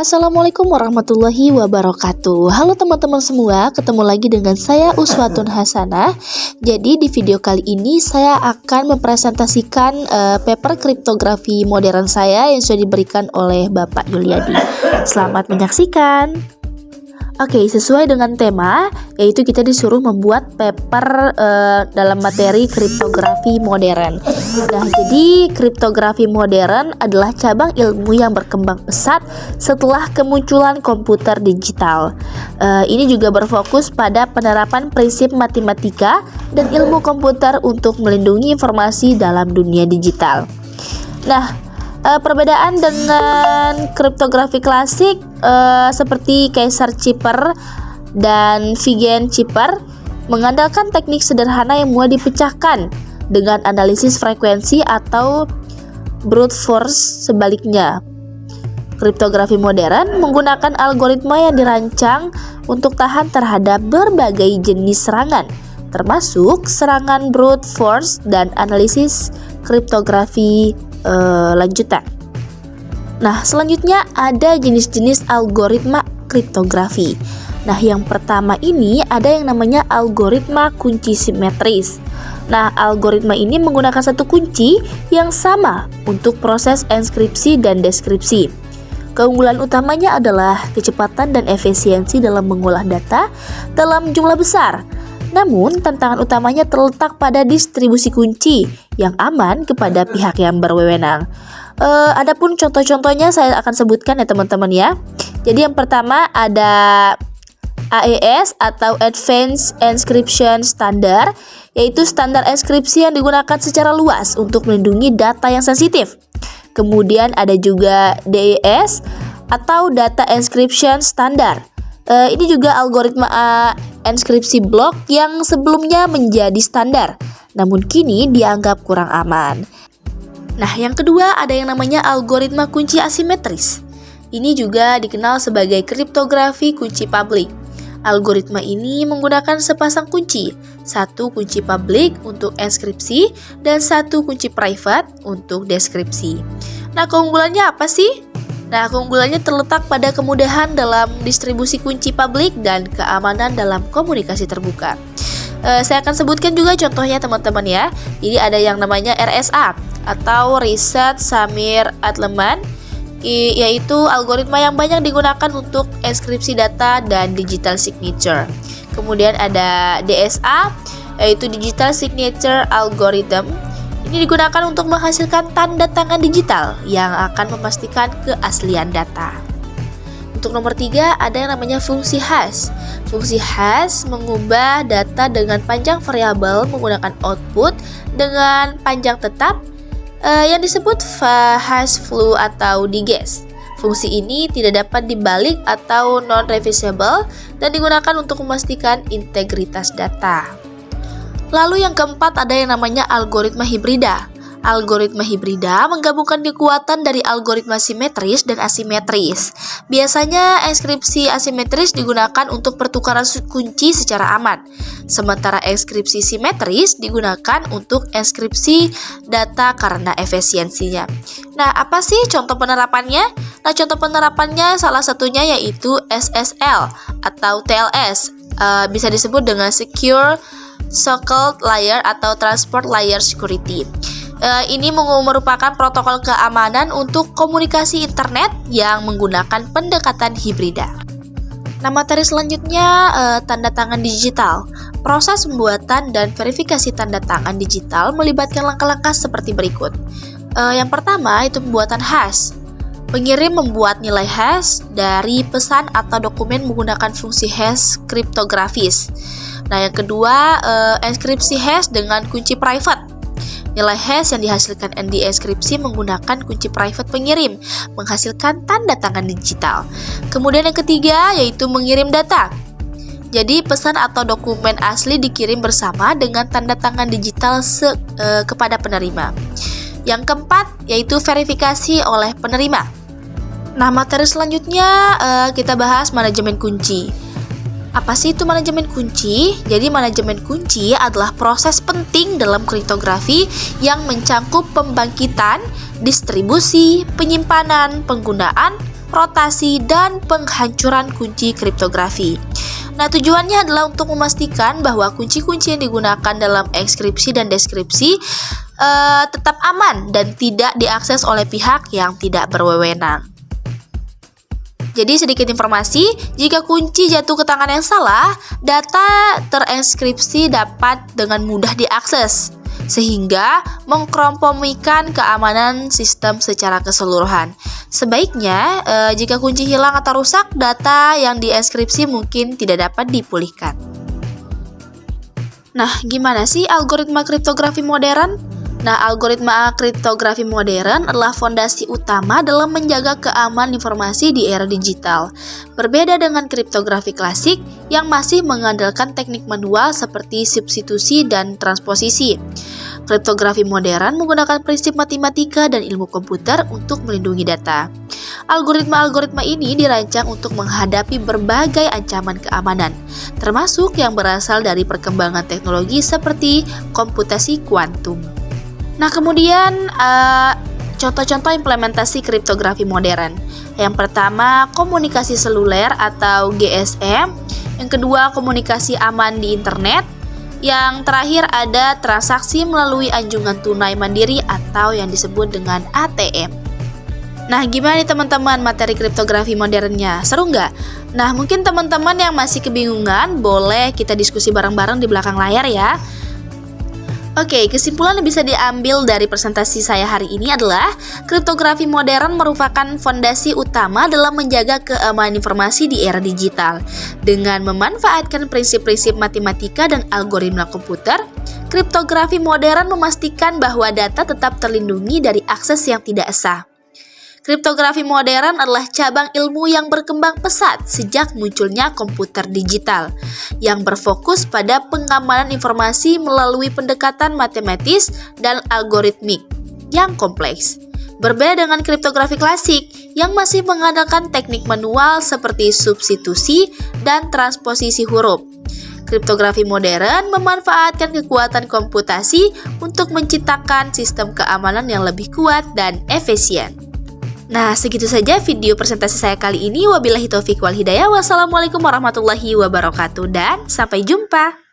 Assalamualaikum warahmatullahi wabarakatuh. Halo teman-teman semua, ketemu lagi dengan saya Uswatun Hasanah. Jadi di video kali ini saya akan mempresentasikan paper kriptografi modern saya yang sudah diberikan oleh Bapak Yuliadi. Selamat menyaksikan. Oke, sesuai dengan tema, yaitu kita disuruh membuat paper dalam materi kriptografi modern. Nah, jadi kriptografi modern adalah cabang ilmu yang berkembang pesat setelah kemunculan komputer digital. Ini juga berfokus pada penerapan prinsip matematika dan ilmu komputer untuk melindungi informasi dalam dunia digital. Nah, perbedaan dengan kriptografi klasik seperti Caesar Cipher dan Huygens Cipher mengandalkan teknik sederhana yang mudah dipecahkan dengan analisis frekuensi atau brute force. Sebaliknya, kriptografi modern menggunakan algoritma yang dirancang untuk tahan terhadap berbagai jenis serangan, termasuk serangan brute force dan analisis kriptografi lanjutan. Nah, selanjutnya ada jenis-jenis algoritma kriptografi. Nah, yang pertama ini ada yang namanya algoritma kunci simetris. Nah, algoritma ini menggunakan satu kunci yang sama untuk proses enskripsi dan deskripsi. Keunggulan utamanya adalah kecepatan dan efisiensi dalam mengolah data dalam jumlah besar. Namun, tantangan utamanya terletak pada distribusi kunci yang aman kepada pihak yang berwenang. Adapun contoh-contohnya saya akan sebutkan ya teman-teman ya. Jadi yang pertama ada AES atau Advanced Encryption Standard, yaitu standar enskripsi yang digunakan secara luas untuk melindungi data yang sensitif. Kemudian ada juga DES atau Data Encryption Standard. Ini juga algoritma enskripsi blok yang sebelumnya menjadi standar, namun kini dianggap kurang aman. Nah, yang kedua ada yang namanya algoritma kunci asimetris. Ini juga dikenal sebagai kriptografi kunci publik. Algoritma ini menggunakan sepasang kunci, satu kunci publik untuk enskripsi dan satu kunci private untuk deskripsi. Nah, keunggulannya apa sih? Nah, keunggulannya terletak pada kemudahan dalam distribusi kunci publik dan keamanan dalam komunikasi terbuka. Saya akan sebutkan juga contohnya teman-teman ya. Jadi ada yang namanya RSA atau Reset Samir Adleman, yaitu algoritma yang banyak digunakan untuk enskripsi data dan digital signature. Kemudian ada DSA, yaitu Digital Signature Algorithm. Ini digunakan untuk menghasilkan tanda tangan digital yang akan memastikan keaslian data. Untuk nomor 3 ada yang namanya fungsi hash. Fungsi hash mengubah data dengan panjang variabel menggunakan output dengan panjang tetap yang disebut hash flow atau diges. Fungsi ini tidak dapat dibalik atau non-reversible dan digunakan untuk memastikan integritas data. Lalu yang keempat ada yang namanya algoritma hibrida. Algoritma hibrida menggabungkan kekuatan dari algoritma simetris dan asimetris. Biasanya enskripsi asimetris digunakan untuk pertukaran kunci secara aman, sementara enskripsi simetris digunakan untuk enskripsi data karena efisiensinya. Nah, apa sih contoh penerapannya? Nah, contoh penerapannya salah satunya yaitu SSL atau TLS, bisa disebut dengan Secure Socket Layer atau Transport Layer Security. Ini merupakan protokol keamanan untuk komunikasi internet yang menggunakan pendekatan hibrida. Nah, materi selanjutnya tanda tangan digital. Proses pembuatan dan verifikasi tanda tangan digital melibatkan langkah-langkah seperti berikut. Yang pertama itu pembuatan hash. Pengirim membuat nilai hash dari pesan atau dokumen menggunakan fungsi hash kriptografis. Nah, yang kedua, enskripsi hash dengan kunci private. Nilai hash yang dihasilkan di enskripsi menggunakan kunci private pengirim, menghasilkan tanda tangan digital. Kemudian yang ketiga, yaitu mengirim data. Jadi, pesan atau dokumen asli dikirim bersama dengan tanda tangan digital kepada penerima. Yang keempat, yaitu verifikasi oleh penerima. Nah, materi selanjutnya kita bahas manajemen kunci. Apa sih itu manajemen kunci? Jadi manajemen kunci adalah proses penting dalam kriptografi yang mencangkup pembangkitan, distribusi, penyimpanan, penggunaan, rotasi, dan penghancuran kunci kriptografi. Nah, tujuannya adalah untuk memastikan bahwa kunci-kunci yang digunakan dalam enkripsi dan deskripsi tetap aman dan tidak diakses oleh pihak yang tidak berwenang. Jadi sedikit informasi, jika kunci jatuh ke tangan yang salah, data terenkripsi dapat dengan mudah diakses, sehingga mengkompromikan keamanan sistem secara keseluruhan. Sebaiknya, jika kunci hilang atau rusak, data yang dienkripsi mungkin tidak dapat dipulihkan. Nah, gimana sih algoritma kriptografi modern? Nah, algoritma kriptografi modern adalah fondasi utama dalam menjaga keamanan informasi di era digital. Berbeda dengan kriptografi klasik yang masih mengandalkan teknik manual seperti substitusi dan transposisi. Kriptografi modern menggunakan prinsip matematika dan ilmu komputer untuk melindungi data. Algoritma-algoritma ini dirancang untuk menghadapi berbagai ancaman keamanan, termasuk yang berasal dari perkembangan teknologi seperti komputasi kuantum. Nah, kemudian contoh-contoh implementasi kriptografi modern. Yang pertama, komunikasi seluler atau GSM. Yang kedua, komunikasi aman di internet. Yang terakhir ada transaksi melalui anjungan tunai mandiri atau yang disebut dengan ATM. Nah, gimana nih teman-teman materi kriptografi modernnya? Seru nggak? Nah, mungkin teman-teman yang masih kebingungan, boleh kita diskusi bareng-bareng di belakang layar ya. Oke, kesimpulan yang bisa diambil dari presentasi saya hari ini adalah kriptografi modern merupakan fondasi utama dalam menjaga keamanan informasi di era digital. Dengan memanfaatkan prinsip-prinsip matematika dan algoritma komputer, kriptografi modern memastikan bahwa data tetap terlindungi dari akses yang tidak sah. Kriptografi modern adalah cabang ilmu yang berkembang pesat sejak munculnya komputer digital, yang berfokus pada pengamanan informasi melalui pendekatan matematis dan algoritmik yang kompleks. Berbeda dengan kriptografi klasik yang masih mengandalkan teknik manual seperti substitusi dan transposisi huruf. Kriptografi modern memanfaatkan kekuatan komputasi untuk menciptakan sistem keamanan yang lebih kuat dan efisien. Nah, segitu saja video presentasi saya kali ini. Wabillahi taufiq wal hidayah. Wassalamualaikum warahmatullahi wabarakatuh dan sampai jumpa.